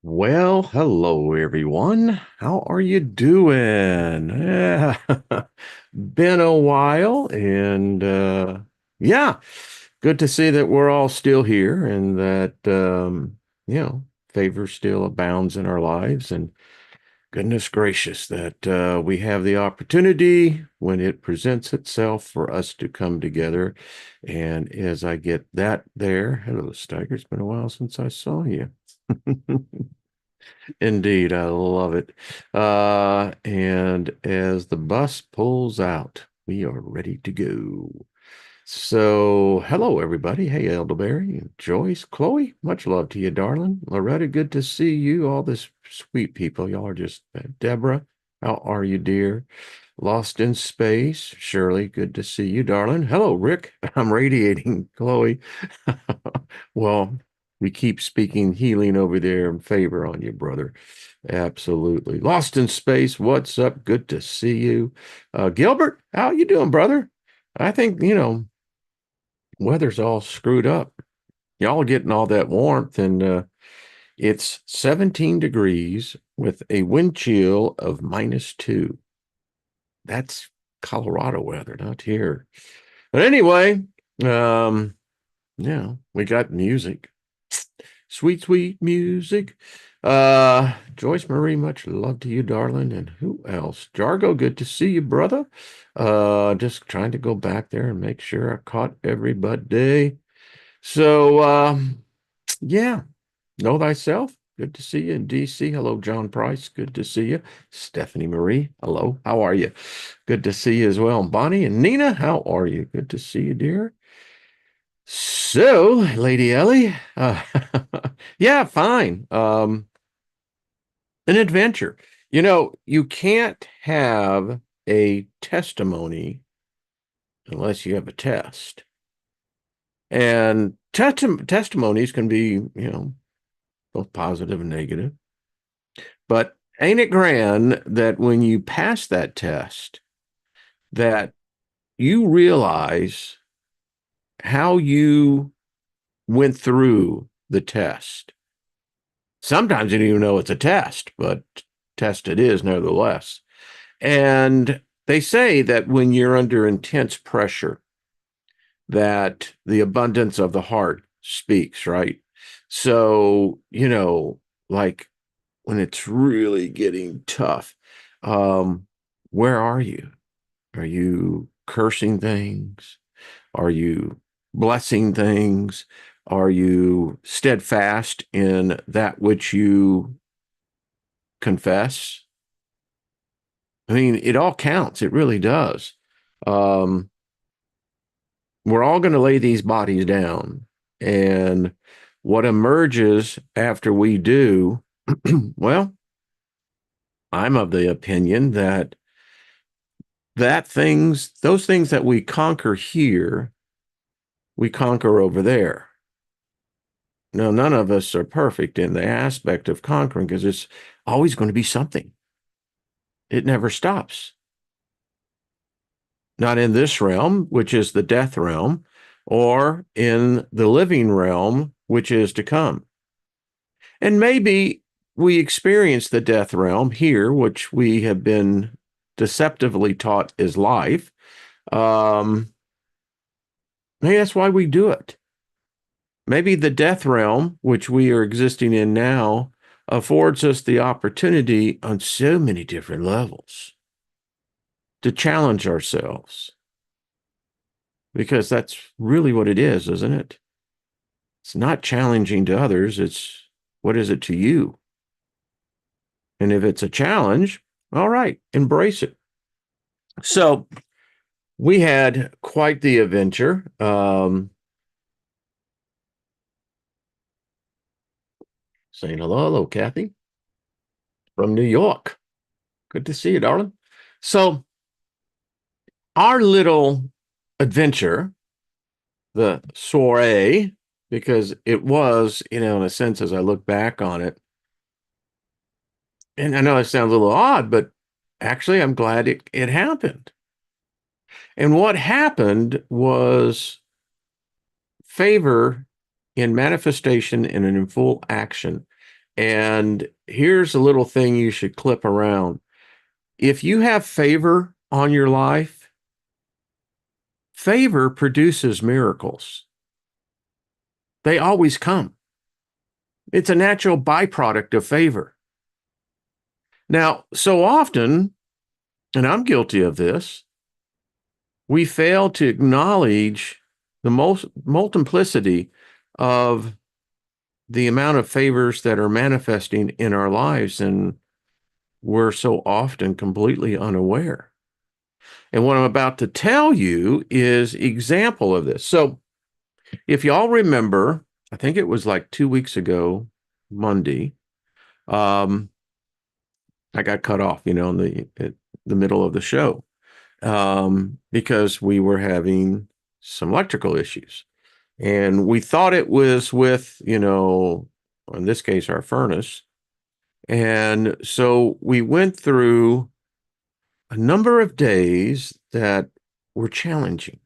Well, hello everyone. How are you doing? Yeah. Been a while and yeah, good to see that we're all still here and that you know, favor still abounds in our lives and goodness gracious that we have the opportunity when it presents itself for us to come together. And as I get that there, hello Steiger, it's been a while since I saw you. Indeed, I love it. And as the bus pulls out, we are ready to go. So, hello, everybody. Hey, Elderberry, Joyce, Chloe, much love to you, darling. Loretta, good to see you. All this sweet people. Y'all are just, Deborah, how are you, dear? Lost in Space, Shirley, good to see you, darling. Hello, Rick. I'm radiating, Chloe. Well, we keep speaking healing over there in favor on you, brother. Absolutely. Lost in Space, what's up? Good to see you. Gilbert, how you doing, brother? I think, weather's all screwed up. Y'all getting all that warmth, and it's 17 degrees with a wind chill of -2. That's Colorado weather, not here. But anyway, um, we got music. Sweet, sweet music. Joyce Marie, much love to you, darling. And who else? Jargo, good to see you, brother. Just trying to go back there and make sure I caught everybody. So, yeah, know thyself. Good to see you in DC. Hello, John Price. Good to see you. Stephanie Marie. Hello. How are you? Good to see you as well. Bonnie and Nina, how are you? Good to see you, dear. So, Lady Ellie, yeah, fine. An adventure. You can't have a testimony unless you have a test. And testimonies can be, both positive and negative. But ain't it grand that when you pass that test, that you realize how you went through the test? Sometimes you don't even know it's a test, but test it is nevertheless. And they say that when you're under intense pressure, that the abundance of the heart speaks, right? So, like when it's really getting tough, um, where are you? Are you cursing things? Are you blessing things? Are you steadfast in that which you confess? I mean, it all counts. It really does. Um, we're all going to lay these bodies down. And what emerges after we do, well, I'm of the opinion that those things that we conquer here, we conquer over there. Now, none of us are perfect in the aspect of conquering because it's always going to be something. It never stops. Not in this realm, which is the death realm, or in the living realm, which is to come. And maybe we experience the death realm here, which we have been deceptively taught is life. Maybe that's why we do it. Maybe the death realm, which we are existing in now, affords us the opportunity on so many different levels to challenge ourselves. Because that's really what it is, isn't it? It's not challenging to others. It's what is it to you? And if it's a challenge, all right, embrace it. So we had quite the adventure. Saying hello, Kathy from New York. Good to see you, darling. So our little adventure, the soiree, because it was, in a sense, as I look back on it, and I know it sounds a little odd, but actually, I'm glad it happened. And what happened was favor in manifestation and in full action. And here's a little thing you should clip around. If you have favor on your life, favor produces miracles. They always come. It's a natural byproduct of favor. Now, so often, and I'm guilty of this, we fail to acknowledge the multiplicity of the amount of favors that are manifesting in our lives, and we're so often completely unaware. And what I'm about to tell you is example of this. So if y'all remember, I think it was like 2 weeks ago, Monday, um, I got cut off, in the middle of the show, because we were having some electrical issues. And we thought it was with, in this case, our furnace. And so we went through a number of days that were challenging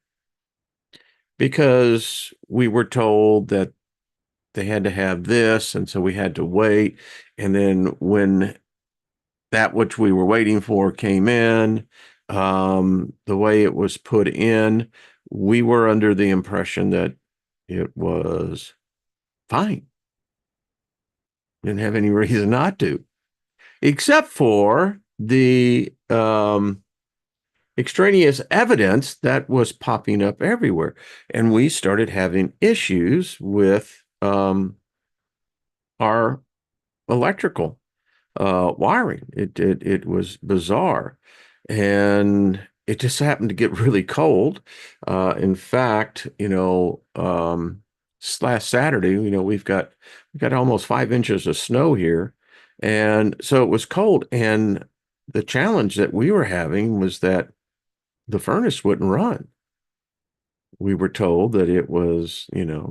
because we were told that they had to have this. And so we had to wait. And then when that which we were waiting for came in, the way it was put in, we were under the impression that it was fine. Didn't have any reason not to, except for the extraneous evidence that was popping up everywhere. And we started having issues with our electrical wiring. It was bizarre. And it just happened to get really cold. In fact, last Saturday, we got almost 5 inches of snow here. And so it was cold. And the challenge that we were having was that the furnace wouldn't run. We were told that it was,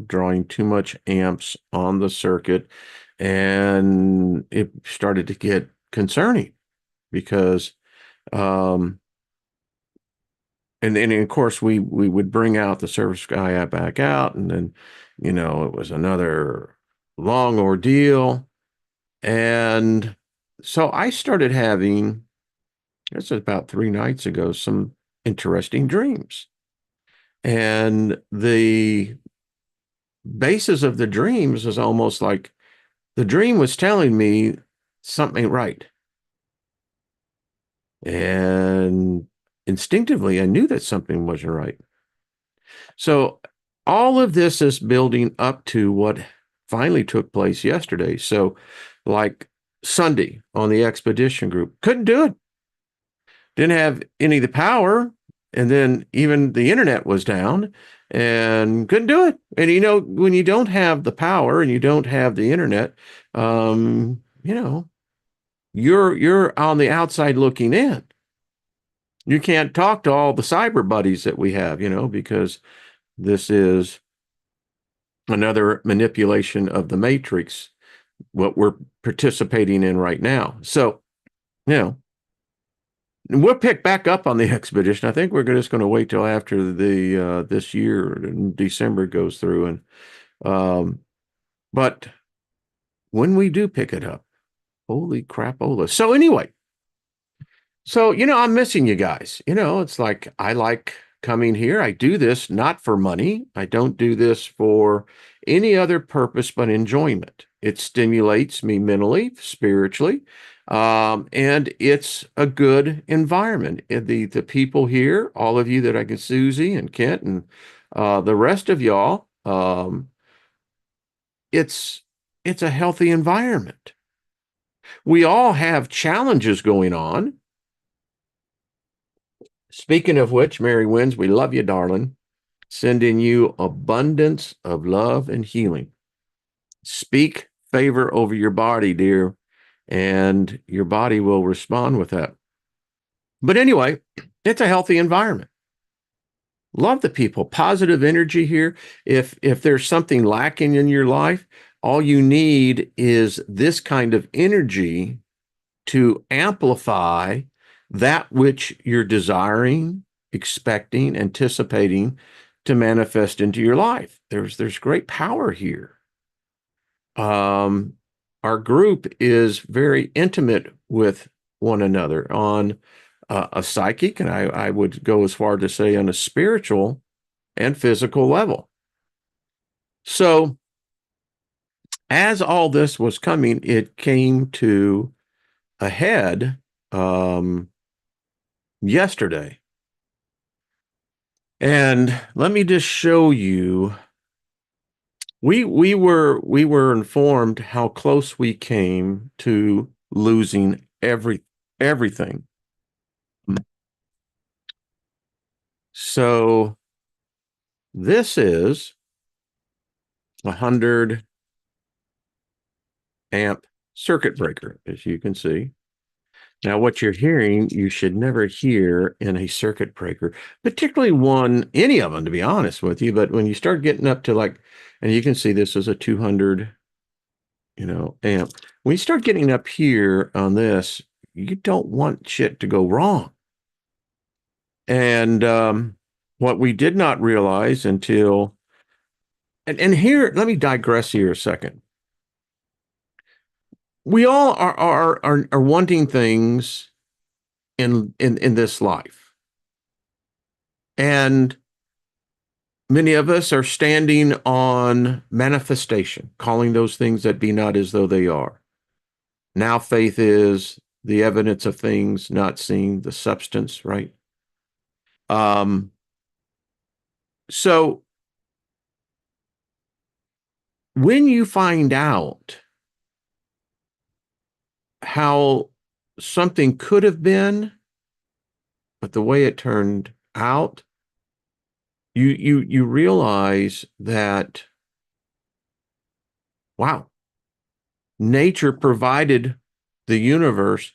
drawing too much amps on the circuit, and it started to get concerning because, and then of course we would bring out the service guy back out, and then, it was another long ordeal. And so I started having, this is about 3 nights ago, some interesting dreams. And the basis of the dreams is almost like the dream was telling me something ain't right. And instinctively, I knew that something wasn't right. So all of this is building up to what finally took place yesterday. So, like Sunday on the expedition group, couldn't do it. Didn't have any of the power. And then even the internet was down and couldn't do it. And, when you don't have the power and you don't have the internet, you're on the outside looking in. You can't talk to all the cyber buddies that we have, because this is another manipulation of the matrix, what we're participating in right now. So, we'll pick back up on the expedition. I think we're just going to wait till after the this year in December goes through, and but when we do pick it up, holy crapola! So anyway, I'm missing you guys. It's like I like coming here. I do this not for money. I don't do this for any other purpose but enjoyment. It stimulates me mentally, spiritually. And it's a good environment. The people here, all of you that I can, Susie and Kent and the rest of y'all, it's a healthy environment. We all have challenges going on. Speaking of which, Mary Wins, we love you, darling. Sending you abundance of love and healing. Speak favor over your body, dear, and your body will respond with that. But anyway, it's a healthy environment. Love the people, positive energy here. If there's something lacking in your life, all you need is this kind of energy to amplify that which you're desiring, expecting, anticipating to manifest into your life. There's great power here. our group is very intimate with one another on a psychic, and I would go as far to say on a spiritual and physical level. So, as all this was coming, it came to a head yesterday. And let me just show you. We were informed how close we came to losing everything. So this is a 100 amp circuit breaker, as you can see. Now, what you're hearing, you should never hear in a circuit breaker, particularly one, any of them, to be honest with you. But when you start getting up to like, and you can see this is a 200, amp. When you start getting up here on this, you don't want shit to go wrong. And what we did not realize until, and here, let me digress here a second. We all are wanting things in this life. And many of us are standing on manifestation, calling those things that be not as though they are. Now faith is the evidence of things not seen, the substance, right? So when you find out how something could have been, but the way it turned out, you realize that, wow, nature provided, the universe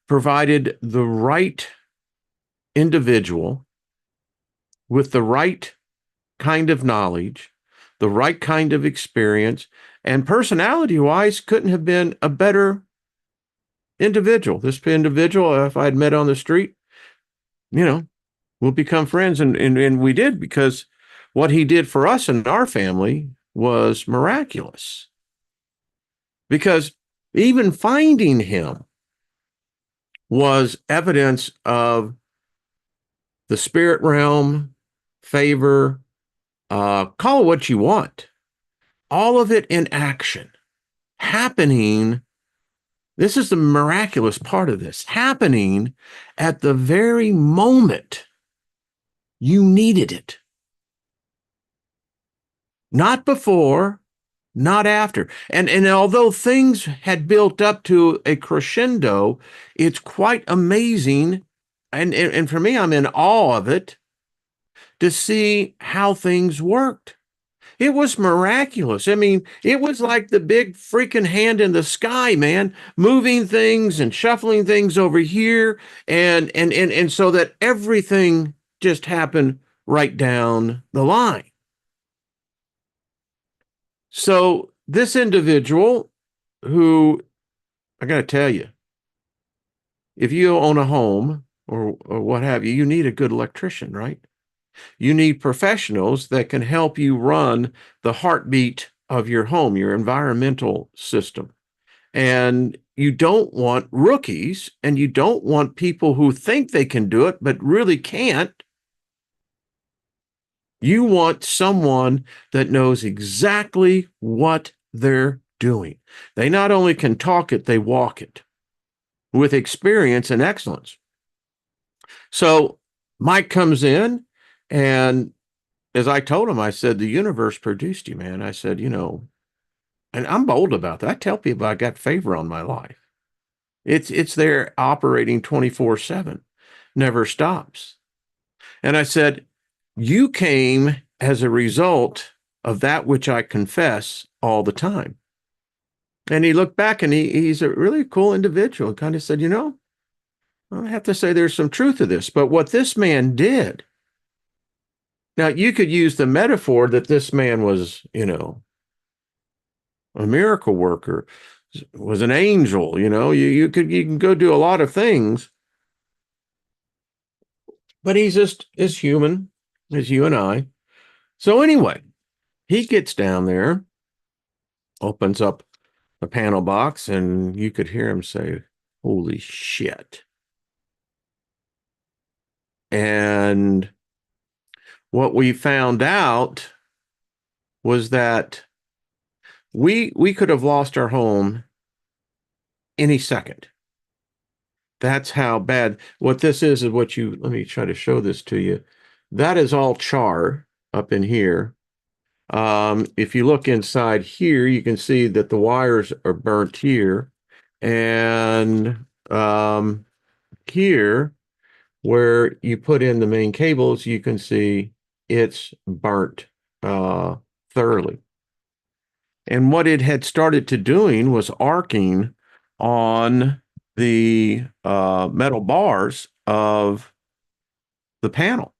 provided the right individual with the right kind of knowledge, the right kind of experience, and personality wise couldn't have been a better individual. This individual, if I'd met on the street, we'll become friends. And we did, because what he did for us and our family was miraculous. Because even finding him was evidence of the spirit realm, favor, call it what you want. All of it in action, happening. This is the miraculous part of this, happening at the very moment you needed it. Not before, not after. And although things had built up to a crescendo, it's quite amazing. And for me, I'm in awe of it to see how things worked. It was miraculous. I mean, it was like the big freaking hand in the sky, man, moving things and shuffling things over here. And so that everything just happened right down the line. So this individual, who, I got to tell you, if you own a home or what have you, you need a good electrician, right? You need professionals that can help you run the heartbeat of your home, your environmental system. And you don't want rookies, and you don't want people who think they can do it but really can't. You want someone that knows exactly what they're doing. They not only can talk it, they walk it with experience and excellence. So Mike comes in, and as I told him, I said, the universe produced you, man. I said, and I'm bold about that. I tell people I got favor on my life. It's there operating 24/7, never stops. And I said, you came as a result of that which I confess all the time. And he looked back, and he's a really cool individual, and kind of said, I have to say there's some truth to this. But what this man did, now you could use the metaphor that this man was, a miracle worker, was an angel, you can go do a lot of things, but he's just as human as you and I. So anyway, he gets down there, opens up the panel box, and you could hear him say, "Holy shit." And what we found out was that we could have lost our home any second. That's how bad. What this is what you, let me try to show this to you. That is all char up in here. If you look inside here, you can see that the wires are burnt here. And here, where you put in the main cables, you can see it's burnt thoroughly. And what it had started to doing was arcing on the metal bars of the panel.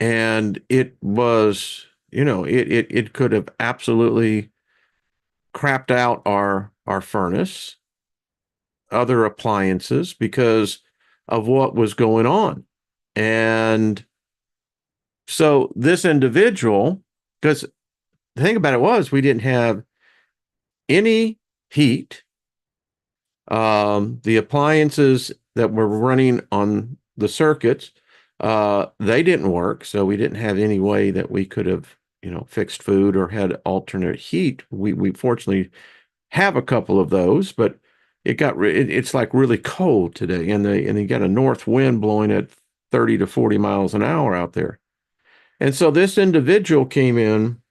And it was, it could have absolutely crapped out our furnace, other appliances, because of what was going on. And so this individual, because the thing about it was we didn't have any heat. The appliances that were running on the circuits, they didn't work, so we didn't have any way that we could have, fixed food or had alternate heat. We fortunately have a couple of those, but it's like really cold today, and you got a north wind blowing at 30 to 40 miles an hour out there. And so this individual came in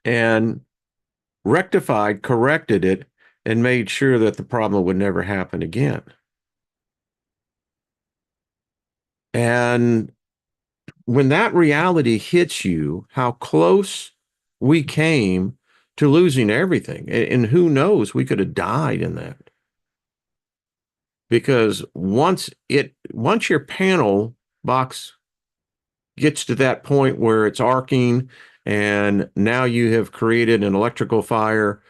and rectified, corrected it, and made sure that the problem would never happen again. And when that reality hits you, how close we came to losing everything, and who knows, we could have died in that. Because once your panel box gets to that point where it's arcing and now you have created an electrical fire,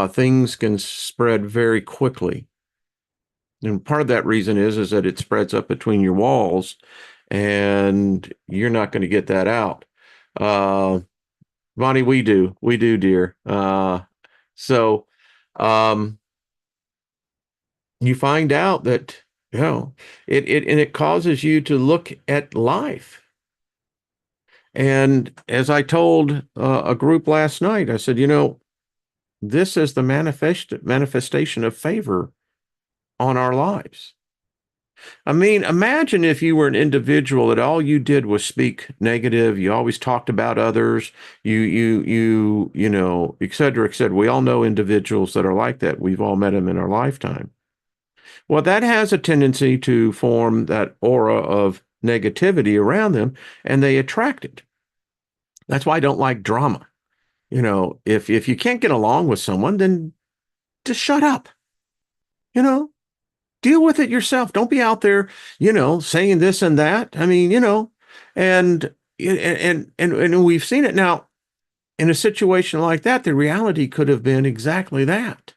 things can spread very quickly. And part of that reason is that it spreads up between your walls, and you're not going to get that out. Bonnie, we do, dear. So you find out that, it causes you to look at life. And as I told a group last night, I said, this is the manifestation of favor on our lives. I mean, imagine if you were an individual that all you did was speak negative. You always talked about others. Et cetera, et cetera. We all know individuals that are like that. We've all met them in our lifetime. Well, that has a tendency to form that aura of negativity around them, and they attract it. That's why I don't like drama. If you can't get along with someone, then just shut up. Deal with it yourself. Don't be out there, saying this and that. I mean, and we've seen it now in a situation like that. The reality could have been exactly that.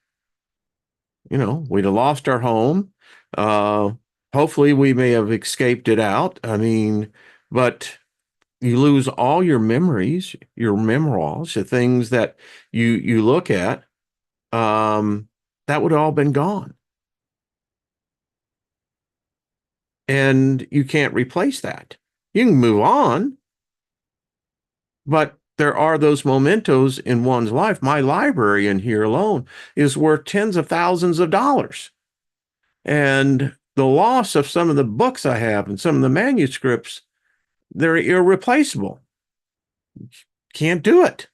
We'd have lost our home. Hopefully we may have escaped it out. I mean, but you lose all your memories, your memoirs, the things that you look at, that would have all been gone. And you can't replace that. You can move on, but there are those mementos in one's life. My library in here alone is worth tens of thousands of dollars. And the loss of some of the books I have and some of the manuscripts, they're irreplaceable. Can't do it.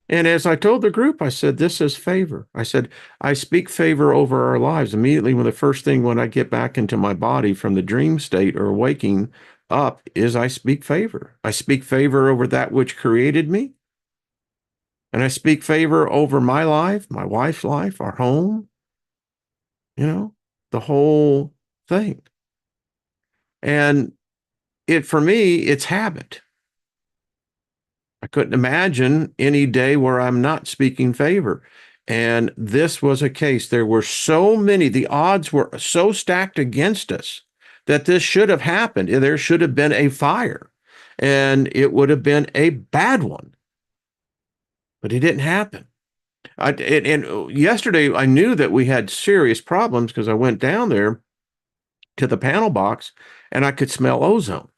And as I told the group, I said, this is favor. I said, I speak favor over our lives. Immediately when the first thing when I get back into my body from the dream state or waking up is I speak favor. I speak favor over that which created me. And I speak favor over my life, my wife's life, our home, the whole thing. And for me, it's habit. I couldn't imagine any day where I'm not speaking favor. And this was a case. There were so many, the odds were so stacked against us that this should have happened. There should have been a fire, and it would have been a bad one. but it didn't happen. And yesterday I knew that we had serious problems because I went down there to the panel box and I could smell ozone.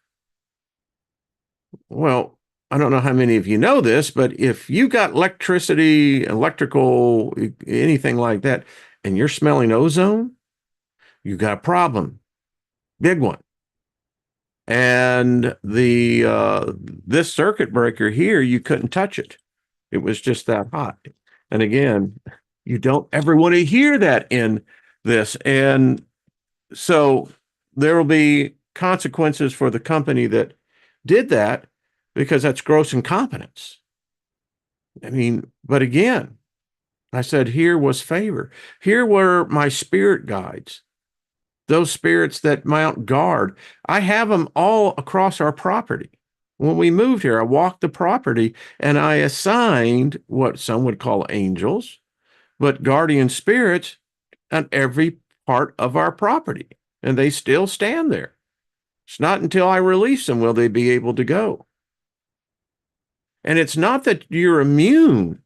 Well, I don't know how many of you know this, but if you got electricity, electrical, anything like that, and you're smelling ozone, you got a problem, big one. And the this circuit breaker here, you couldn't touch it. It was just that hot. And again, you don't ever want to hear that in this. And so there will be consequences for the company that did that because that's gross incompetence. I mean, but again, I said, here was favor. Here were my spirit guides, those spirits that mount guard. I have them all across our property. When we moved here, I walked the property and I assigned what some would call angels, but guardian spirits on every part of our property. And they still stand there. It's not until I release them will they be able to go. And it's not that you're immune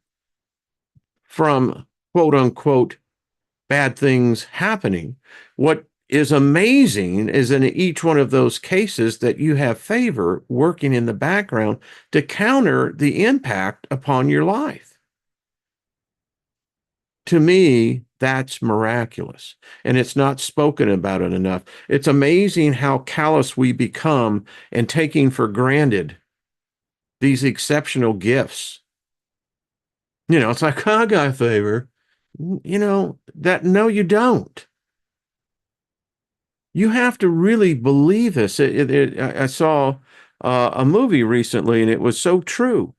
from quote unquote bad things happening. What is amazing is in each one of those cases that you have favor working in the background to counter the impact upon your life. To me, that's miraculous. And it's not spoken about it enough. It's amazing how callous we become and taking for granted these exceptional gifts. It's like, I got favor. No, you don't. You have to really believe this. I saw a movie recently, and it was so true.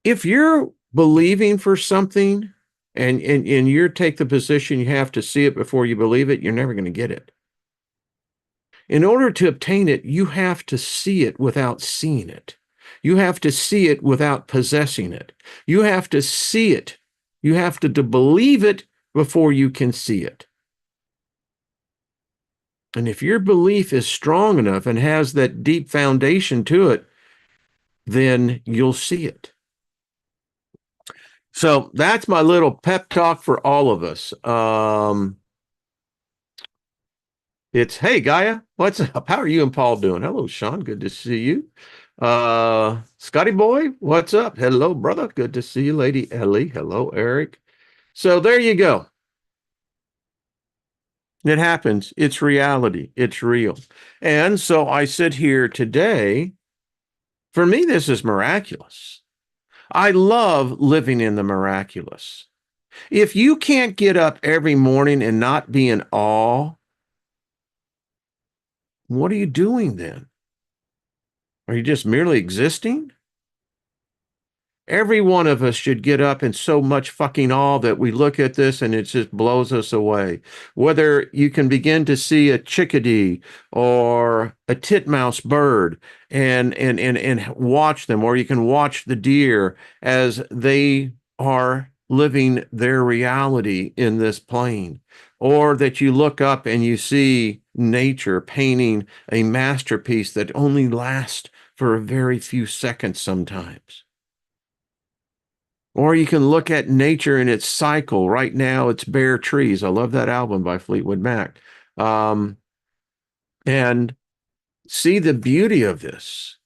If you're believing for something and you take the position you have to see it before you believe it, you're never going to get it. In order to obtain it, you have to see it without seeing it. You have to see it without possessing it. You have to see it. You have to believe it before you can see it. And if your belief is strong enough and has that deep foundation to it, then you'll see it. So that's my little pep talk for all of us. It's, hey, Gaia, what's up? How are you and Paul doing? Hello, Sean. Good to see you. Scotty boy, what's up? Hello, brother. Good to see you, Lady Ellie. Hello, Eric. So there you go. It happens. It's reality. It's real. And so I sit here today. For me, this is miraculous. I love living in the miraculous. If you can't get up every morning and not be in awe, what are you doing then? Are you just merely existing? Every one of us should get up in so much fucking awe that we look at this and it just blows us away. Whether you can begin to see a chickadee or a titmouse bird and watch them, or you can watch the deer as they are living their reality in this plane, or that you look up and you see nature painting a masterpiece that only lasts for a very few seconds sometimes. Or you can look at nature in its cycle. Right now, it's bare trees. I love that album by Fleetwood Mac. And see the beauty of this.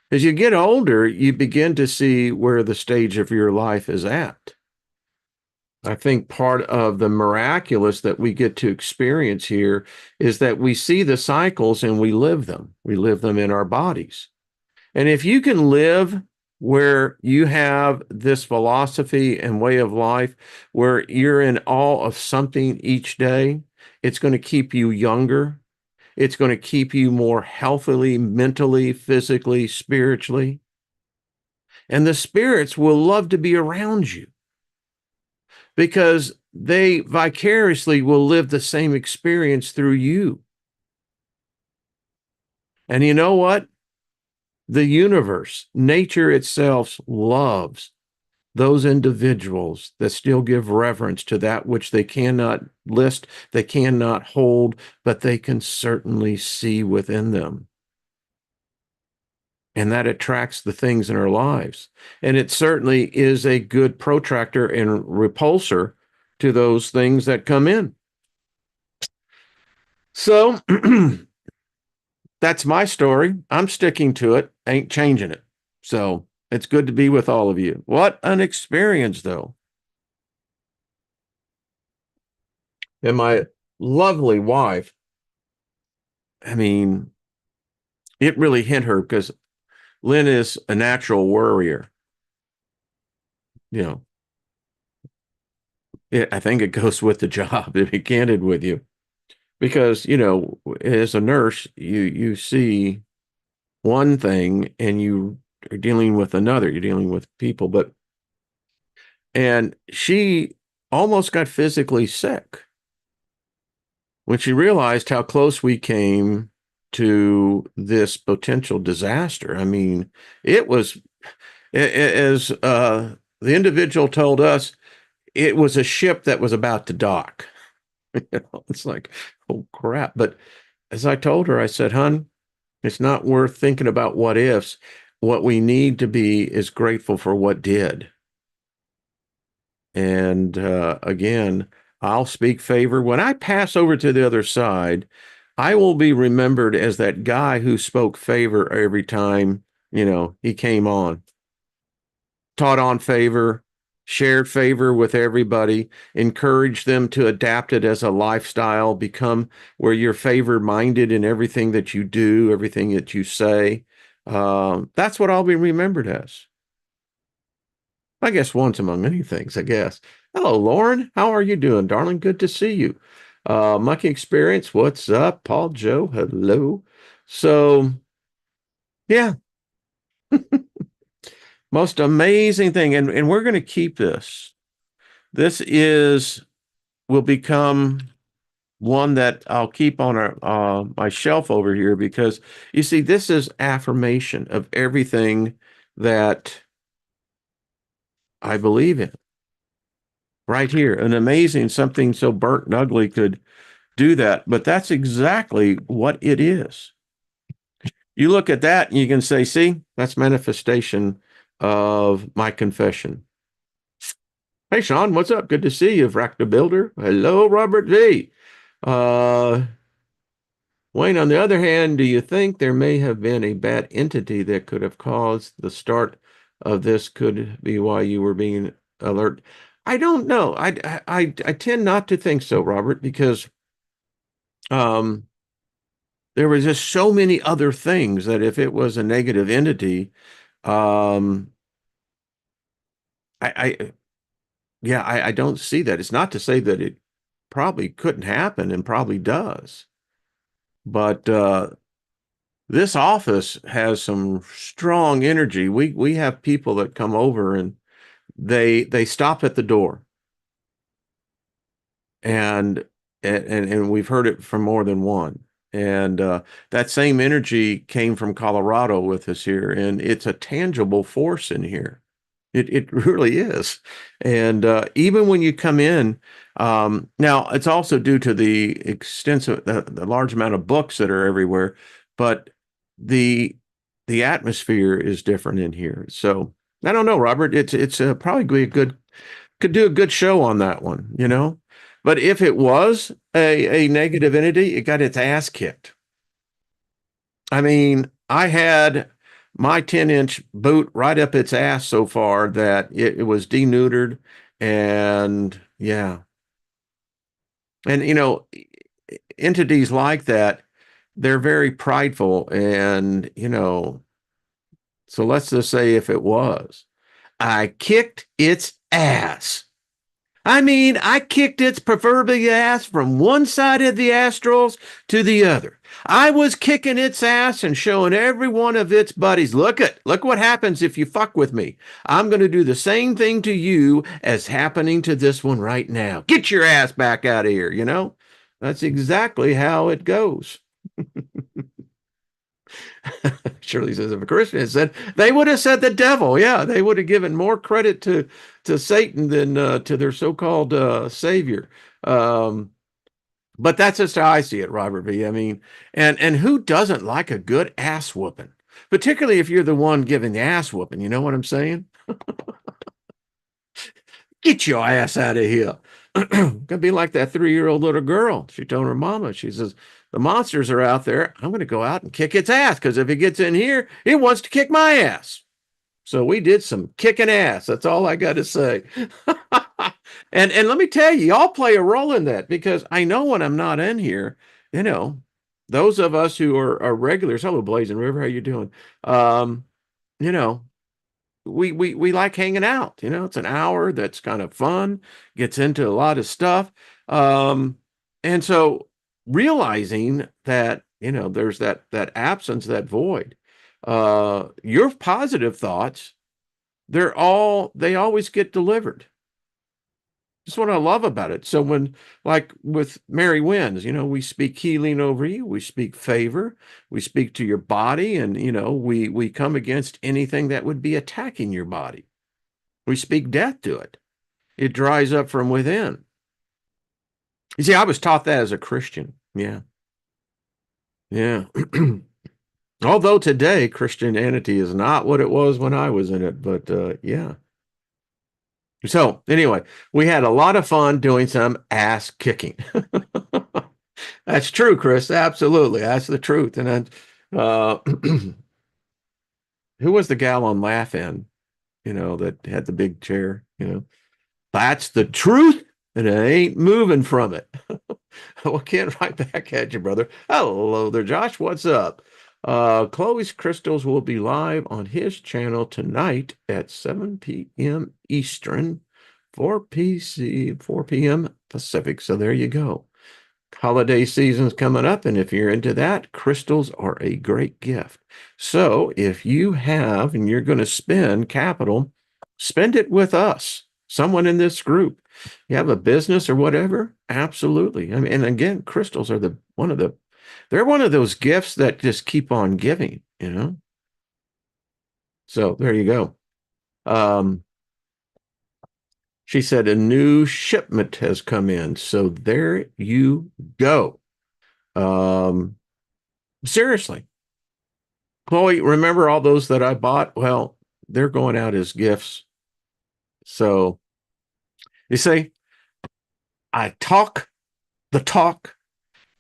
As you get older, you begin to see where the stage of your life is at. I think part of the miraculous that we get to experience here is that we see the cycles and we live them. We live them in our bodies. And if you can live where you have this philosophy and way of life, where you're in awe of something each day, it's going to keep you younger. It's going to keep you more healthily, mentally, physically, spiritually. And the spirits will love to be around you because they vicariously will live the same experience through you. And you know what? The universe, nature itself loves those individuals that still give reverence to that which they cannot list, they cannot hold, but they can certainly see within them. and that attracts the things in our lives. And it certainly is a good protractor and repulsor to those things that come in. So that's my story. I'm sticking to it, ain't changing it. So it's good to be with all of you. What an experience, though. And my lovely wife, I mean, it really hit her because Lynn is a natural worrier. You know, I think it goes with the job, to be candid with you, because, as a nurse, you see one thing and you are dealing with another. You're dealing with people, and she almost got physically sick when she realized how close we came to this potential disaster. I mean, it was, as the individual told us, it was a ship that was about to dock. It's like, oh crap. But as I told her, I said, "Hun, it's not worth thinking about what ifs. What we need to be is grateful for what did." And again, I'll speak favor. When I pass over to the other side, I will be remembered as that guy who spoke favor every time, he came on, taught on favor, shared favor with everybody, encouraged them to adapt it as a lifestyle, become where you're favor minded in everything that you do, everything that you say. That's what I'll be remembered as. I guess once among many things, I guess. Hello, Lauren. How are you doing, darling? Good to see you. Monkey Experience, what's up? Paul Joe, hello. So, yeah, most amazing thing. And we're going to keep this. This will become one that I'll keep on my shelf over here because you see, this is affirmation of everything that I believe in right here. An amazing something so burnt and ugly could do that, but that's exactly what it is. You look at that and you can say, see, that's manifestation of my confession. Hey, Sean, what's up? Good to see you, Fractal Builder. Hello, Robert V. Uh, Wayne, on the other hand, do you think there may have been a bad entity that could have caused the start of this? Could be why you were being alert. I don't know. I tend not to think so, Robert, because um, there was just so many other things that if it was a negative entity, um, I yeah, I don't see that. It's not to say that it probably couldn't happen and probably does, but this office has some strong energy. We have people that come over and they stop at the door, and and we've heard it from more than one. And that same energy came from Colorado with us here, and it's a tangible force in here. It really is. And even when you come in, now it's also due to the large amount of books that are everywhere, but the the atmosphere is different in here. So I don't know, Robert. It's probably a good could do a good show on that one. But if it was a negative entity, it got its ass kicked. I mean, I had my 10-inch boot right up its ass so far that it was deneutered. And yeah. And, entities like that, they're very prideful. And, so let's just say if it was, I kicked its ass. I mean, I kicked its proverbial ass from one side of the astrals to the other. I was kicking its ass and showing every one of its buddies, look what happens if you fuck with me. I'm going to do the same thing to you as happening to this one right now. Get your ass back out of here. That's exactly how it goes. Shirley says, if a Christian had said, they would have said the devil. Yeah, they would have given more credit to Satan than to their so-called savior. Um, but that's just how I see it, Robert V. I mean, and who doesn't like a good ass whooping? particularly if you're the one giving the ass whooping. You know what I'm saying? Get your ass out of here. Gonna be like that 3-year-old little girl. She told her mama, she says, the monsters are out there. I'm gonna go out and kick its ass because if it gets in here, it wants to kick my ass. So we did some kicking ass. That's all I got to say. And let me tell you, y'all play a role in that because I know when I'm not in here, you know, those of us who are regulars. Hello, Blazing River, how you doing? Um, you know, we like hanging out. You know, it's an hour that's kind of fun, gets into a lot of stuff. Um, and so realizing that, there's that absence, that void, your positive thoughts, they always get delivered. That's what I love about it. So when, like with Mary Winds, we speak healing over you, we speak favor, we speak to your body, and we come against anything that would be attacking your body. We speak death to it. It dries up from within. You see, I was taught that as a Christian. Yeah. Yeah. Although today Christianity is not what it was when I was in it, but yeah. So anyway, we had a lot of fun doing some ass kicking. That's true, Chris. Absolutely. That's the truth. And then, who was the gal on Laugh In, that had the big chair, that's the truth. And it ain't moving from it. Well, Ken, right back at you, brother. Hello there, Josh. What's up? Chloe's Crystals will be live on his channel tonight at 7 p.m. Eastern, 4 p.m. Pacific. So there you go. Holiday season's coming up, and if you're into that, crystals are a great gift. So if you have and you're going to spend capital, spend it with us, someone in this group. You have a business or whatever, absolutely. I mean, and again, crystals are they're one of those gifts that just keep on giving. So there you go. She said a new shipment has come in. So there you go. Um, Seriously, Chloe, remember all those that I bought? Well, they're going out as gifts. So you see, I talk the talk,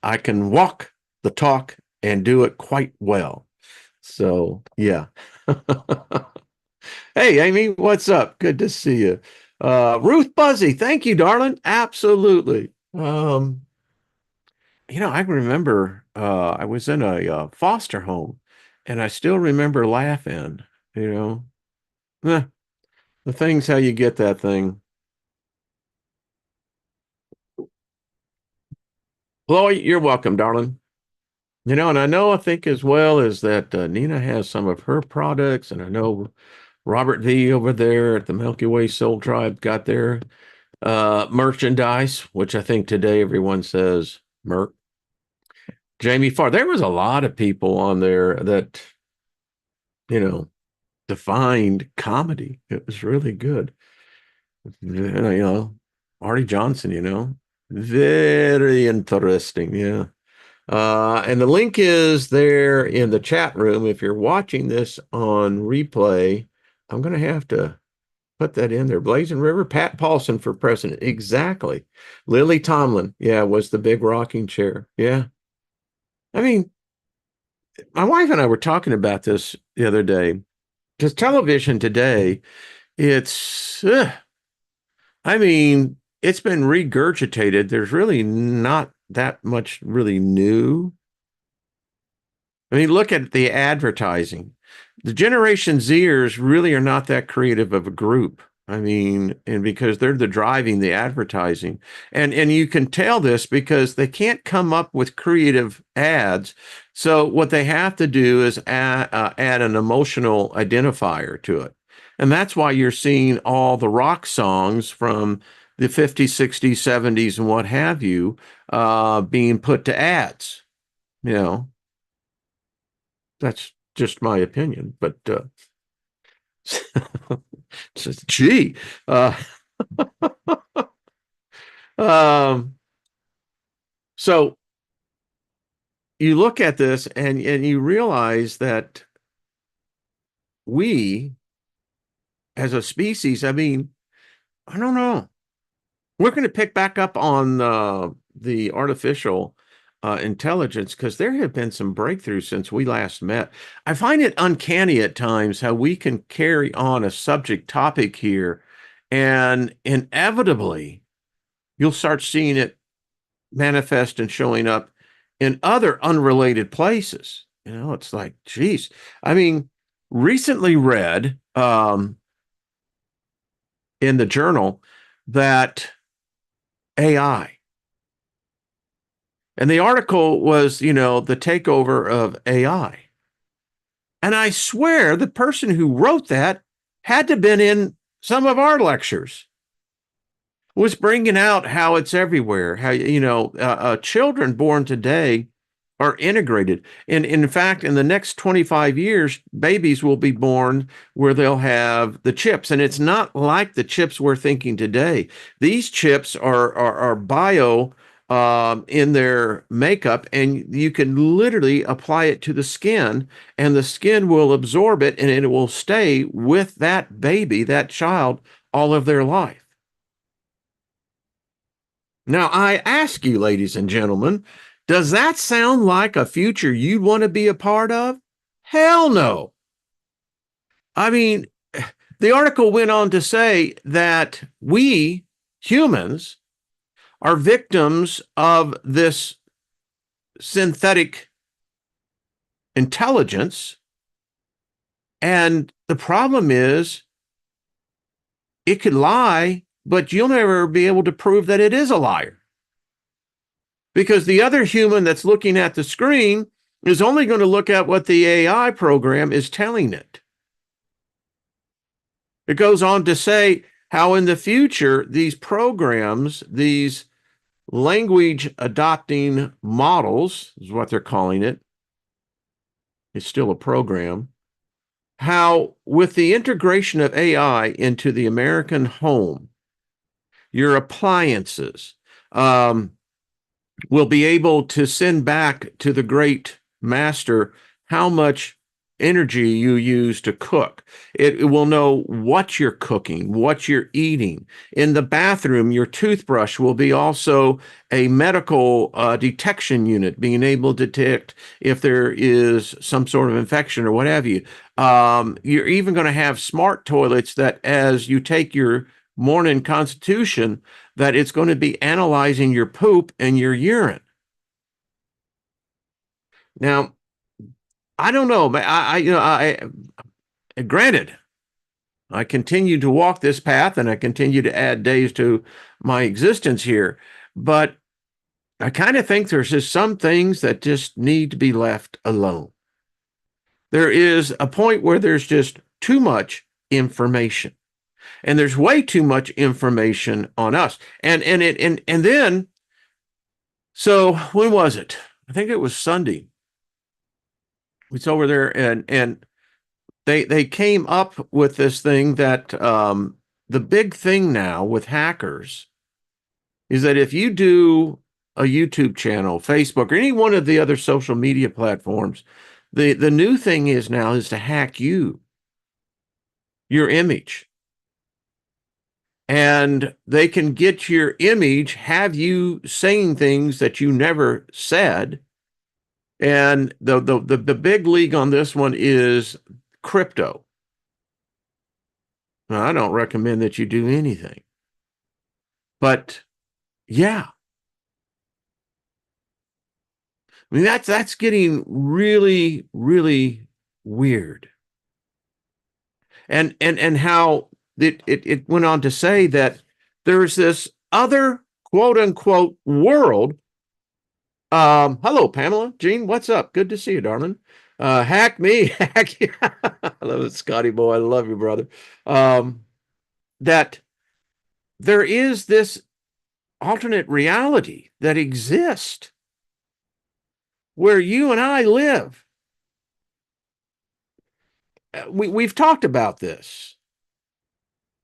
I can walk the talk and do it quite well. So yeah. Hey, Amy, what's up? Good to see you. Ruth Buzzy, thank you, darling. Absolutely. I remember I was in a foster home and I still remember laughing, you know. Eh, the thing's how you get that thing. Chloe, you're welcome, darling. And I think as well as that Nina has some of her products, and I know Robert V over there at the Milky Way Soul Tribe got their merchandise, which I think today everyone says Merc. Jamie Farr, there was a lot of people on there that, you know, defined comedy. It was really good. Artie Johnson, very interesting. Yeah. And the link is there in the chat room. If you're watching this on replay, I'm going to have to put that in there. Blazing River, Pat Paulson for president. Exactly. Lily Tomlin, yeah, was the big rocking chair. Yeah. I mean, my wife and I were talking about this the other day because television today, it's, I mean, it's been regurgitated. There's really not that much really new. I mean, look at the advertising. The Generation Zers really are not that creative of a group. I mean, and because they're driving the advertising. And you can tell this because they can't come up with creative ads. So what they have to do is add an emotional identifier to it. And that's why you're seeing all the rock songs from the 50s, 60s, 70s, and what have you, being put to ads. You know, that's just my opinion, but gee, uh, um, so you look at this and you realize that we as a species, I mean, I don't know. We're going to pick back up on the artificial intelligence because there have been some breakthroughs since we last met. I find it uncanny at times how we can carry on a subject topic here, and inevitably you'll start seeing it manifest and showing up in other unrelated places. You know, it's like, geez. I mean, recently read in the journal that AI, and the article was, you know, the takeover of AI. And I swear the person who wrote that had to have been in some of our lectures, was bringing out how it's everywhere, how, you know, children born today are integrated. And in fact, in the next 25 years, babies will be born where they'll have the chips. And it's not like the chips we're thinking today. These chips are bio in their makeup, and you can literally apply it to the skin, and the skin will absorb it, and it will stay with that baby, that child, all of their life. Now, I ask you, ladies and gentlemen, does that sound like a future you'd want to be a part of? Hell no. I mean, the article went on to say that we humans are victims of this synthetic intelligence. And the problem is it could lie, but you'll never be able to prove that it is a liar. Because the other human that's looking at the screen is only going to look at what the AI program is telling it. It goes on to say how in the future, these programs, these language adopting models, is what they're calling it, it's still a program, how with the integration of AI into the American home, your appliances, will be able to send back to the great master how much energy you use to cook. It will know what you're cooking, what you're eating. In the bathroom, your toothbrush will be also a medical detection unit, being able to detect if there is some sort of infection or what have you. You're even going to have smart toilets that as you take your morning constitution, that it's going to be analyzing your poop and your urine. Now, I don't know, but granted, I continue to walk this path and I continue to add days to my existence here, but I kind of think there's just some things that just need to be left alone. There is a point where there's just too much information, and there's way too much information on us. And then, so when was it? I think it was Sunday. It's over there, and they came up with this thing that the big thing now with hackers is that if you do a YouTube channel, Facebook, or any one of the other social media platforms, the new thing is now is to hack you, your image. And they can get your image, have you saying things that you never said. And the big league on this one is crypto. Now, I don't recommend that you do anything. But yeah. I mean, that's getting really, really weird. And how it went on to say that there's this other quote unquote world. Hello, Pamela. Jean, what's up? Good to see you, darling. Hack me, hack you. I love it, Scotty boy. I love you, brother. That there is this alternate reality that exists where you and I live. We've talked about this.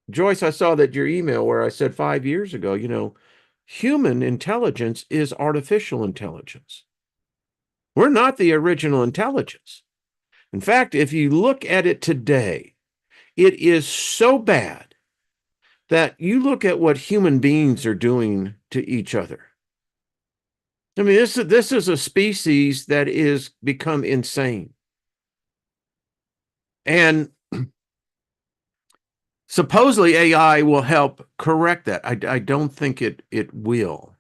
Joyce, I saw that your email where I said 5 years ago, you know, human intelligence is artificial intelligence. We're not the original intelligence. In fact, if you look at it today, it is so bad that you look at what human beings are doing to each other. I mean, this is a species that is become insane. And supposedly AI will help correct that. I don't think it will.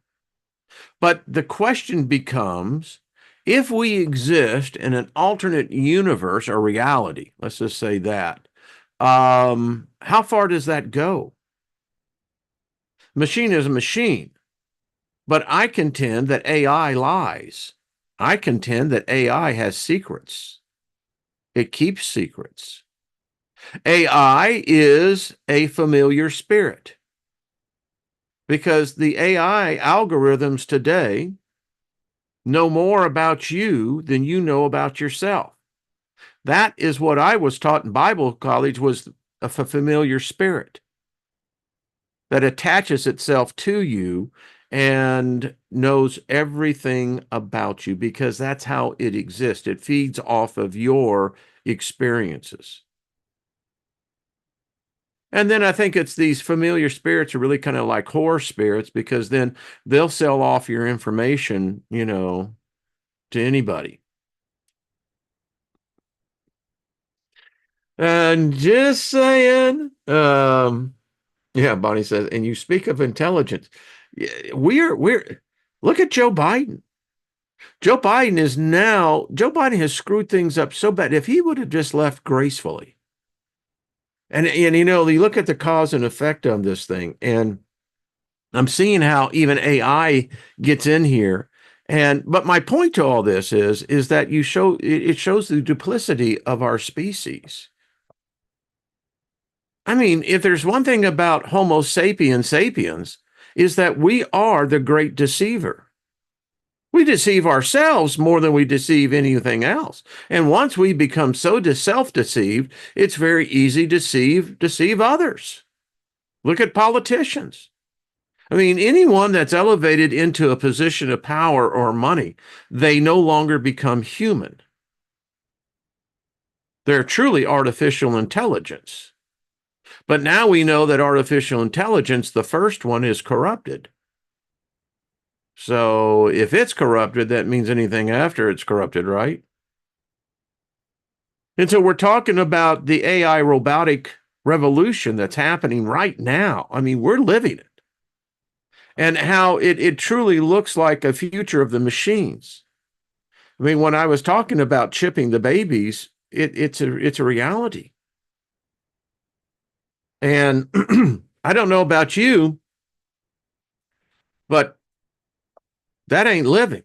But the question becomes, if we exist in an alternate universe or reality, let's just say that, how far does that go? Machine is a machine, but I contend that AI lies. I contend that AI has secrets. It keeps secrets. AI is a familiar spirit because the AI algorithms today know more about you than you know about yourself. That is what I was taught in Bible college, was a familiar spirit that attaches itself to you and knows everything about you because that's how it exists. It feeds off of your experiences. And then I think it's these familiar spirits are really kind of like horror spirits because then they'll sell off your information, to anybody. And just saying, yeah, Bonnie says, and you speak of intelligence. We're look at Joe Biden. Joe Biden has screwed things up so bad. If he would have just left gracefully, and you look at the cause and effect on this thing, and I'm seeing how even AI gets in here. But my point to all this is that it shows the duplicity of our species. I mean, if there's one thing about Homo sapiens sapiens, is that we are the great deceiver. We deceive ourselves more than we deceive anything else. And once we become so self-deceived, it's very easy to deceive others. Look at politicians. I mean, anyone that's elevated into a position of power or money, they no longer become human. They're truly artificial intelligence. But now we know that artificial intelligence, the first one, is corrupted. So if it's corrupted, that means anything after it's corrupted, right? And so we're talking about the AI robotic revolution that's happening right now. I mean, we're living it. And how it truly looks like a future of the machines. I mean, when I was talking about chipping the babies, it's a reality. And I don't know about you, but that ain't living.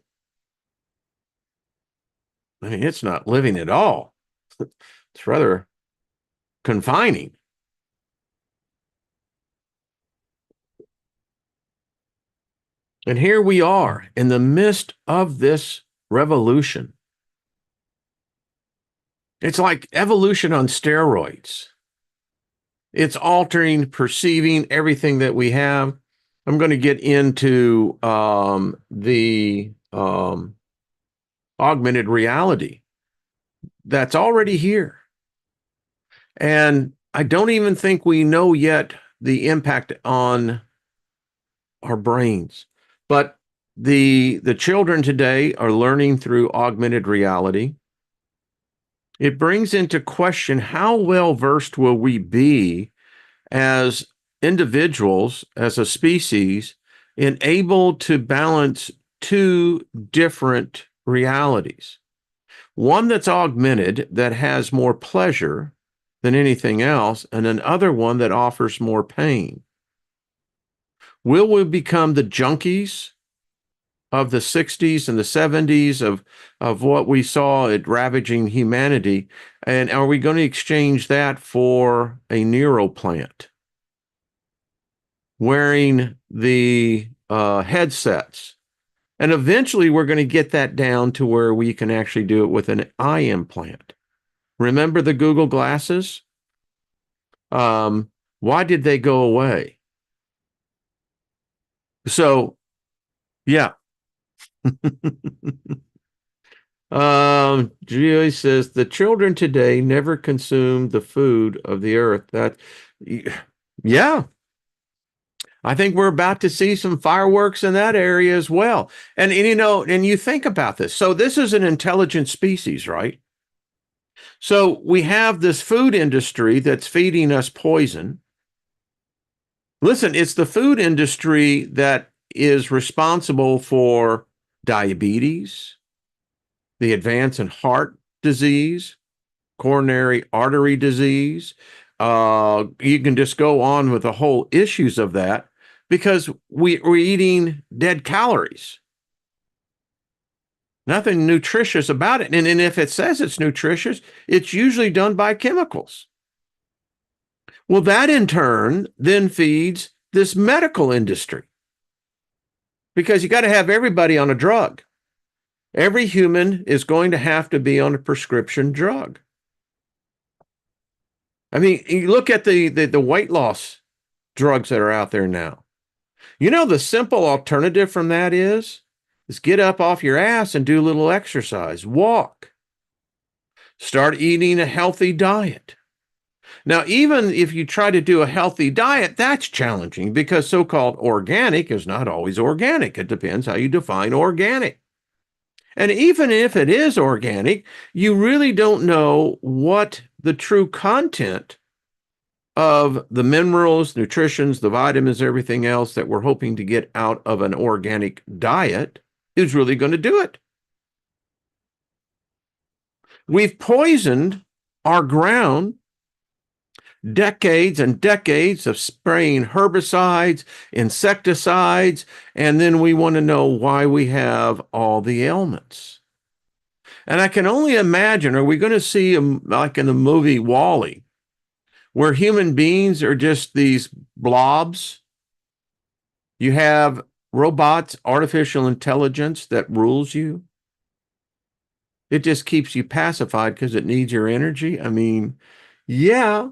I mean, it's not living at all. It's rather confining. And here we are in the midst of this revolution. It's like evolution on steroids. It's altering, perceiving everything that we have. I'm going to get into the augmented reality that's already here. And I don't even think we know yet the impact on our brains. But the children today are learning through augmented reality. It brings into question how well versed will we be as individuals, as a species, in able to balance two different realities. One that's augmented, that has more pleasure than anything else, and another one that offers more pain. Will we become the junkies of the 60s and the 70s of what we saw it ravaging humanity? And are we going to exchange that for a neuroplant? Wearing the headsets. And eventually we're going to get that down to where we can actually do it with an eye implant. Remember the Google glasses? Why did they go away? So, yeah. Julie says the children today never consume the food of the earth. Yeah, I think we're about to see some fireworks in that area as well. And you think about this. So this is an intelligent species, right? So we have this food industry that's feeding us poison. Listen, it's the food industry that is responsible for diabetes, the advance in heart disease, coronary artery disease. You can just go on with the whole issues of that because we're eating dead calories. Nothing nutritious about it. And if it says it's nutritious, it's usually done by chemicals. Well, that in turn then feeds this medical industry because you got to have everybody on a drug. Every human is going to have to be on a prescription drug. I mean, you look at the weight loss drugs that are out there now. You know, the simple alternative from that is get up off your ass and do a little exercise, walk, start eating a healthy diet. Now, even if you try to do a healthy diet, that's challenging because so-called organic is not always organic. It depends how you define organic. And even if it is organic, you really don't know what the true content of the minerals, nutritions, the vitamins, everything else that we're hoping to get out of an organic diet is really going to do it. We've poisoned our ground, decades and decades of spraying herbicides, insecticides, and then we want to know why we have all the ailments. And I can only imagine, are we going to see, like in the movie Wall-E, where human beings are just these blobs? You have robots, artificial intelligence that rules you. It just keeps you pacified because it needs your energy. I mean, yeah.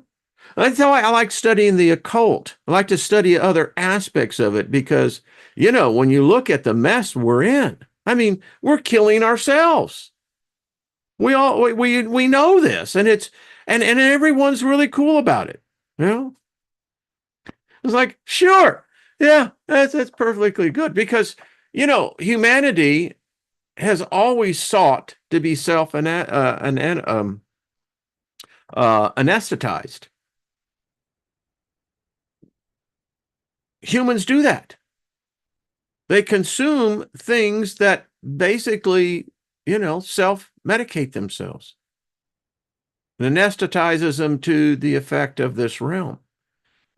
That's how I like studying the occult. I like to study other aspects of it because, when you look at the mess we're in, I mean, we're killing ourselves. We know this, and and everyone's really cool about it. It's like, sure, yeah, that's perfectly good because humanity has always sought to be anesthetized. Humans do that. They consume things that basically, self-medicate themselves. It anesthetizes them to the effect of this realm.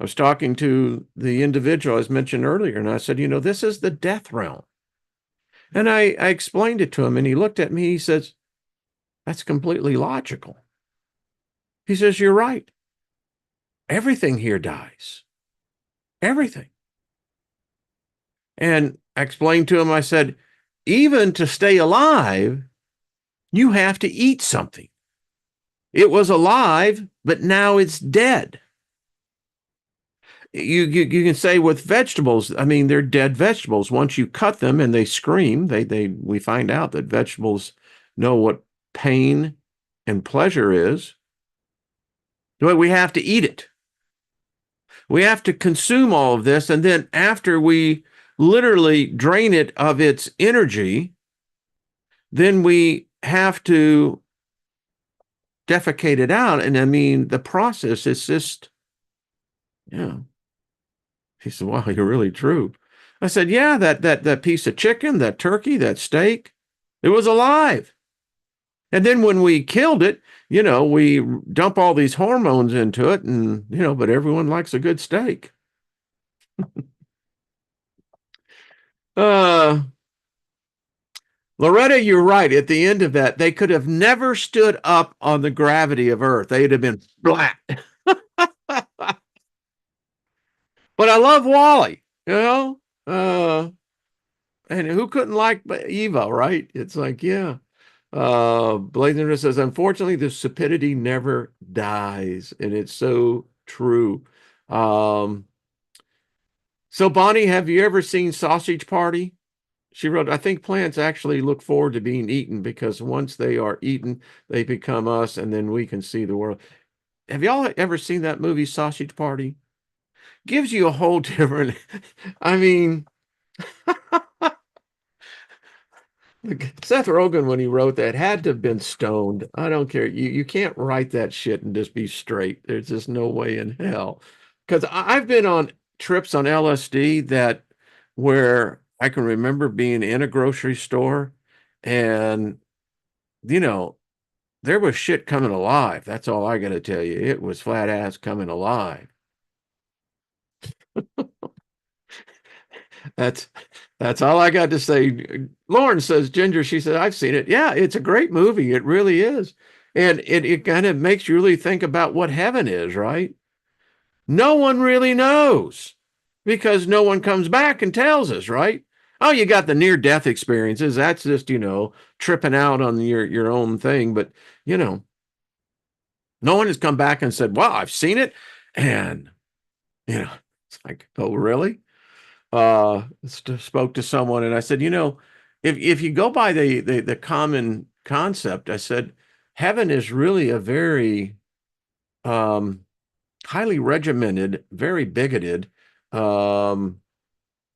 I was talking to the individual as mentioned earlier, and I said, this is the death realm. And I explained it to him, and he looked at me, he says, that's completely logical. He says, you're right. Everything here dies. Everything. And I explained to him, I said, even to stay alive, you have to eat something. It was alive, but now it's dead. You can say with vegetables, I mean, they're dead vegetables. Once you cut them and they scream, we find out that vegetables know what pain and pleasure is. But we have to eat it. We have to consume all of this. And then after we literally drain it of its energy, then we have to defecate it out. And I mean, the process is just, yeah. He said, wow, you're really true. I said, yeah, that piece of chicken, that turkey, that steak, it was alive. And then when we killed it, we dump all these hormones into it and, but everyone likes a good steak. Loretta, you're right. At the end of that, they could have never stood up on the gravity of Earth. They'd have been flat. But I love Wall-E, and who couldn't like Eva, right? It's like, yeah. Blazer says, unfortunately, the stupidity never dies, and it's so true. So Bonnie, have you ever seen Sausage Party? She wrote, I think plants actually look forward to being eaten because once they are eaten, they become us, and then we can see the world. Have y'all ever seen that movie Sausage Party? Gives you a whole different, I mean, Seth Rogen, when he wrote that, had to have been stoned. I don't care. You can't write that shit and just be straight. There's just no way in hell. Because I've been on trips on LSD that where I can remember being in a grocery store and, you know, there was shit coming alive. That's all I got to tell you. It was flat ass coming alive. That's that's all I got to say. Lauren says, Ginger, she said, I've seen it. Yeah, it's a great movie. It really is. And it kind of makes you really think about what heaven is, right? No one really knows because no one comes back and tells us, right? Oh, you got the near death experiences. That's just, tripping out on your own thing. But, you know, no one has come back and said, well, I've seen it. And, it's like, oh, really? Spoke to someone and I said, if you go by the common concept, I said, heaven is really a very um, highly regimented, very bigoted, um,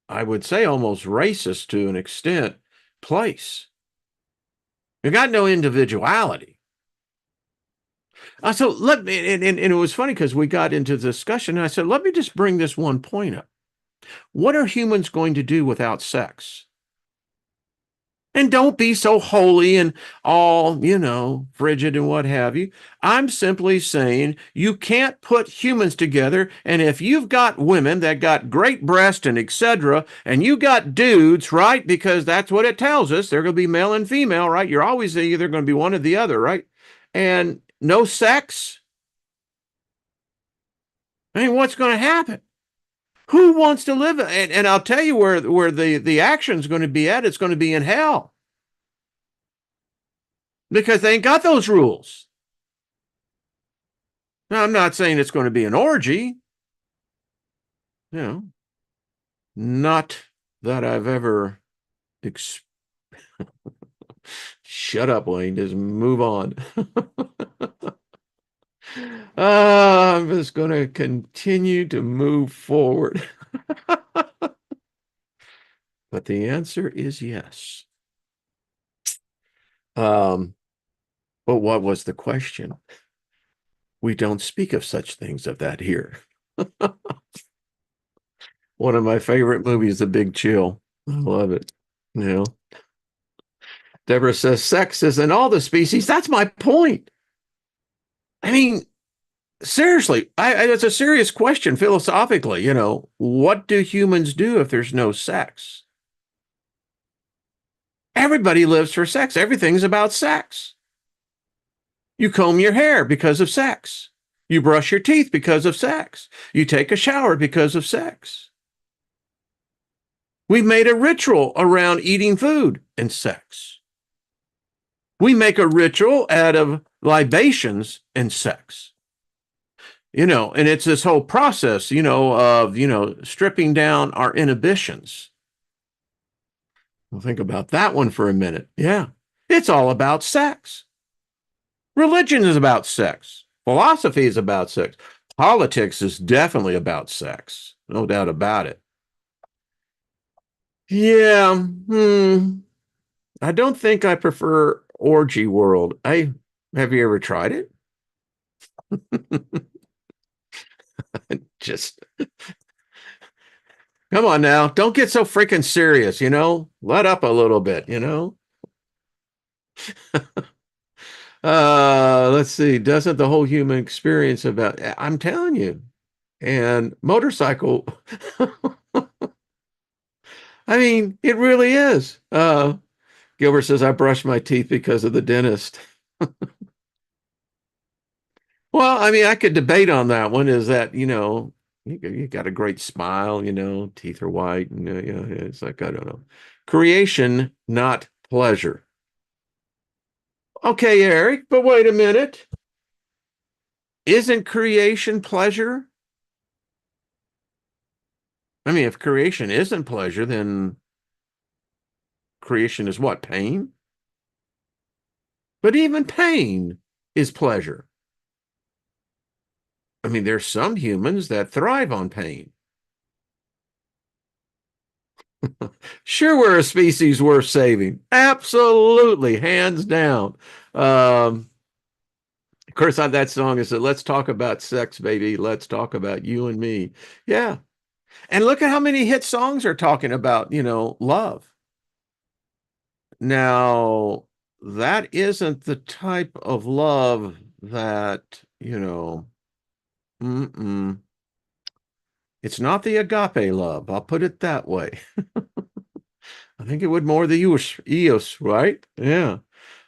I would say almost racist to an extent, place. You got no individuality. So let me, and it was funny because we got into the discussion and I said, let me just bring this one point up. What are humans going to do without sex? And don't be so holy and all, frigid and what have you. I'm simply saying you can't put humans together. And if you've got women that got great breast and etc., and you got dudes, right? Because that's what it tells us. They're going to be male and female, right? You're always either going to be one or the other, right? And no sex. I mean, what's going to happen? Who wants to live? And I'll tell you where the action's going to be at. It's going to be in hell. Because they ain't got those rules. Now, I'm not saying it's going to be an orgy, you know, not that I've ever. Shut up, Wayne. Just move on. I'm just going to continue to move forward. But the answer is yes. But what was the question? We don't speak of such things of that here. One of my favorite movies, The Big Chill. I love it. You know, Deborah says sex is in all the species. That's my point. I mean, seriously, it's a serious question philosophically. What do humans do if there's no sex? Everybody lives for sex. Everything's about sex. You comb your hair because of sex. You brush your teeth because of sex. You take a shower because of sex. We've made a ritual around eating food and sex. We make a ritual out of libations and sex. And it's this whole process, of, stripping down our inhibitions. Well, think about that one for a minute. Yeah. It's all about sex. Religion is about sex. Philosophy is about sex. Politics is definitely about sex. No doubt about it. Yeah. I don't think I prefer orgy world. Have you ever tried it? Just come on now. Don't get so freaking serious, Let up a little bit. Let's see. Doesn't the whole human experience about I'm telling you. And motorcycle. I mean, it really is. Gilbert says I brush my teeth because of the dentist. Well, I mean, I could debate on that one. Is that, you got a great smile, teeth are white, and it's like, I don't know. Creation, not pleasure. Okay, Eric, but wait a minute. Isn't creation pleasure? I mean, if creation isn't pleasure, then creation is what? Pain? But even pain is pleasure. I mean, there's some humans that thrive on pain. Sure, we're a species worth saving. Absolutely, hands down. Of course, that song is that let's talk about sex, baby. Let's talk about you and me. Yeah. And look at how many hit songs are talking about, love. Now, that isn't the type of love that, mm-mm. It's not the agape love. I'll put it that way. I think it would more the eos, right? Yeah.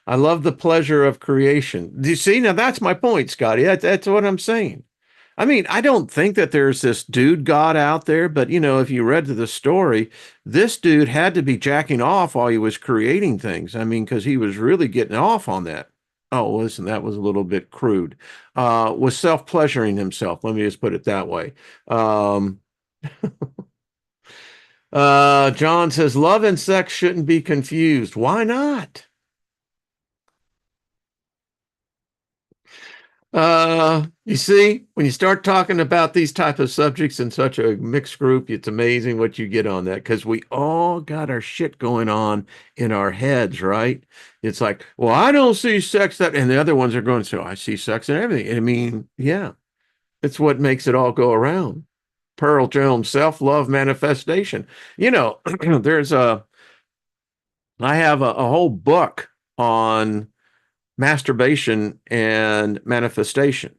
I love the pleasure of creation. Do you see? Now that's my point, Scotty. That's what I'm saying. I mean, I don't think that there's this dude God out there, but if you read the story, this dude had to be jacking off while he was creating things. I mean, because he was really getting off on that. Oh, listen, that was a little bit crude. Was self-pleasuring himself. Let me just put it that way. Um, John says, love and sex shouldn't be confused. Why not? You see, when you start talking about these type of subjects in such a mixed group, it's amazing what you get on that because we all got our shit going on in our heads, right? It's like, well, I don't see sex that, and the other ones are going, so I see sex and everything. I mean, yeah, it's what makes it all go around. Pearl Jones, self-love manifestation. There's I have a whole book on masturbation and manifestation.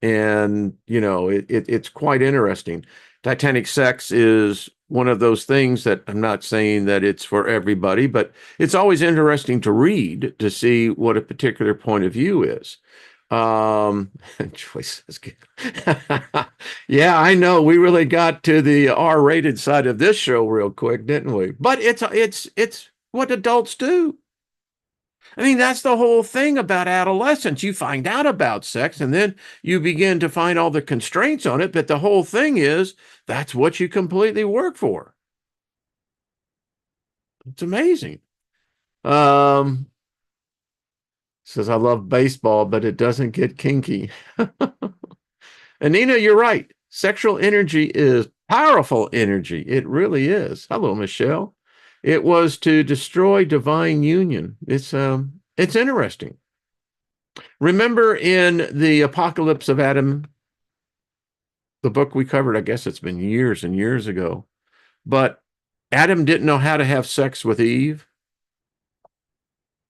And, it's quite interesting. Titanic sex is one of those things that I'm not saying that it's for everybody, but it's always interesting to read to see what a particular point of view is. Choice is good. Yeah, I know. We really got to the R-rated side of this show real quick, didn't we? But it's what adults do. I mean, that's the whole thing about adolescence. You find out about sex and then you begin to find all the constraints on it. But the whole thing is that's what you completely work for. It's amazing. Um, Says, I love baseball, but it doesn't get kinky. And Nina, you're right. Sexual energy is powerful energy. It really is. Hello, Michelle. It was to destroy divine union. It's interesting. Remember in the Apocalypse of Adam, the book we covered, I guess it's been years and years ago, but Adam didn't know how to have sex with Eve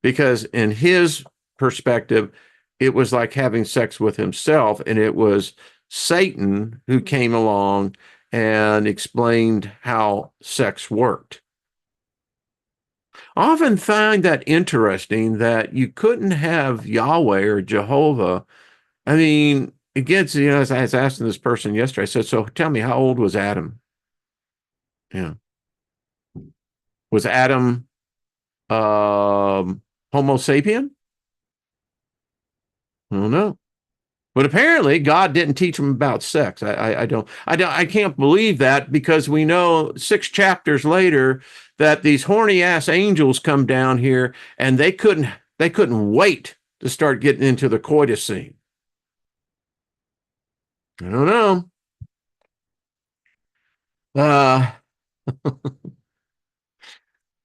because in his perspective, it was like having sex with himself, and it was Satan who came along and explained how sex worked. I often find that interesting that you couldn't have Yahweh or Jehovah. I mean, it gets, as I was asking this person yesterday, I said, so tell me, how old was Adam? Yeah. Was Adam Homo sapien? I don't know. But apparently God didn't teach him about sex. I can't believe that because we know 6 chapters later that these horny ass angels come down here and they couldn't wait to start getting into the coitus scene. I don't know. Uh,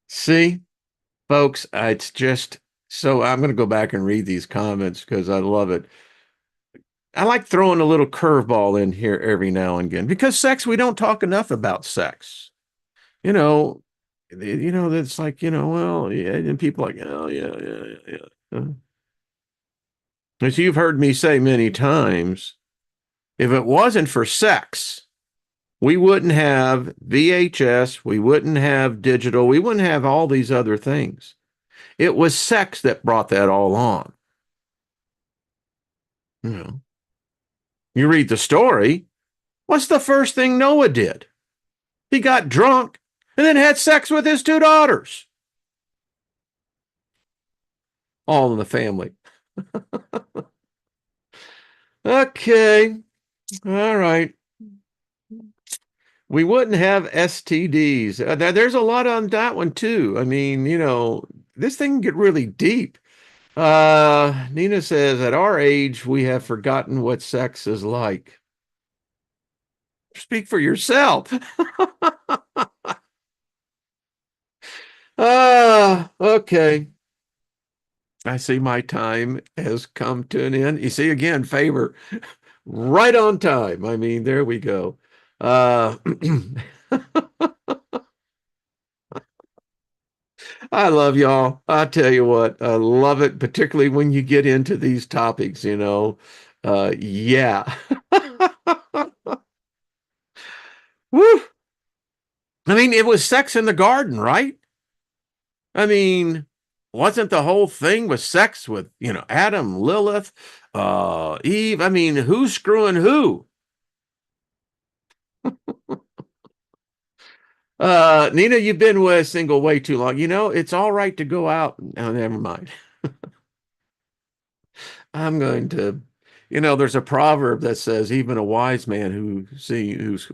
see, folks, it's just so I'm going to go back and read these comments because I love it. I like throwing a little curveball in here every now and again because sex, we don't talk enough about sex. You know, that's like, well, yeah, and people are like, oh, yeah, yeah, yeah. As you've heard me say many times, if it wasn't for sex, we wouldn't have VHS, we wouldn't have digital, we wouldn't have all these other things. It was sex that brought that all on. You know, you read the story. What's the first thing Noah did? He got drunk and then had sex with his 2 daughters. All in the family. Okay. All right. We wouldn't have STDs. There's a lot on that one too. I mean, this thing can get really deep. Nina says, at our age, we have forgotten what sex is like. Speak for yourself. Okay. I see my time has come to an end. You see again, favor right on time. I mean, there we go. Uh, I love y'all. I tell you what, I love it, particularly when you get into these topics. Yeah. Woo. I mean, it was sex in the garden, right? I mean, wasn't the whole thing with sex with, Adam, Lilith, Eve? I mean, who's screwing who? Nina, you've been with single way too long. It's all right to go out. Oh, never mind. I'm going to, there's a proverb that says even a wise man who seems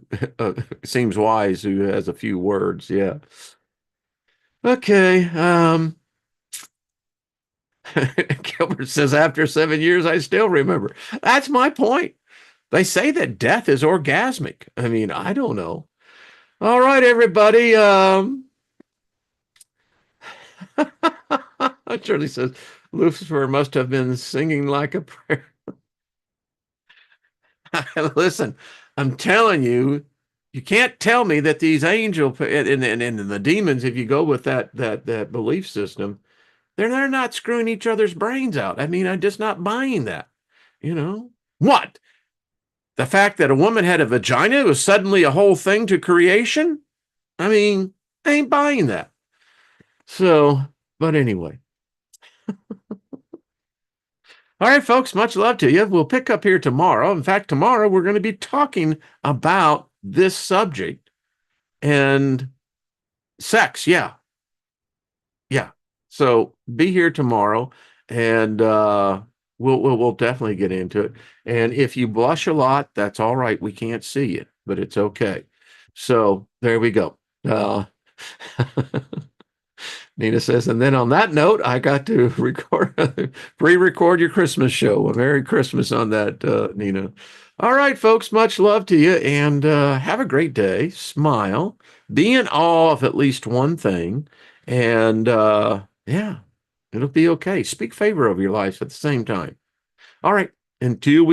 wise who has a few words. Yeah. Okay. Gilbert says after 7 years, I still remember. That's my point. They say that death is orgasmic. I mean, I don't know. All right, everybody. Shirley says Lucifer must have been singing like a prayer. Listen, I'm telling you, you can't tell me that these angel and the demons, if you go with that belief system, they're not screwing each other's brains out. I mean, I'm just not buying that. What? The fact that a woman had a vagina was suddenly a whole thing to creation? I mean, I ain't buying that. So, but anyway. All right, folks, much love to you. We'll pick up here tomorrow. In fact, tomorrow we're going to be talking about this subject and sex. Yeah. Yeah. So be here tomorrow and we'll definitely get into it. And if you blush a lot, that's all right. We can't see it, but it's okay. So there we go. Nina says, and then on that note, I got to pre-record your Christmas show. A Merry Christmas on that, Nina. All right, folks, much love to you and have a great day. Smile, be in awe of at least one thing, and yeah, it'll be okay. Speak favor over your life at the same time. All right, until we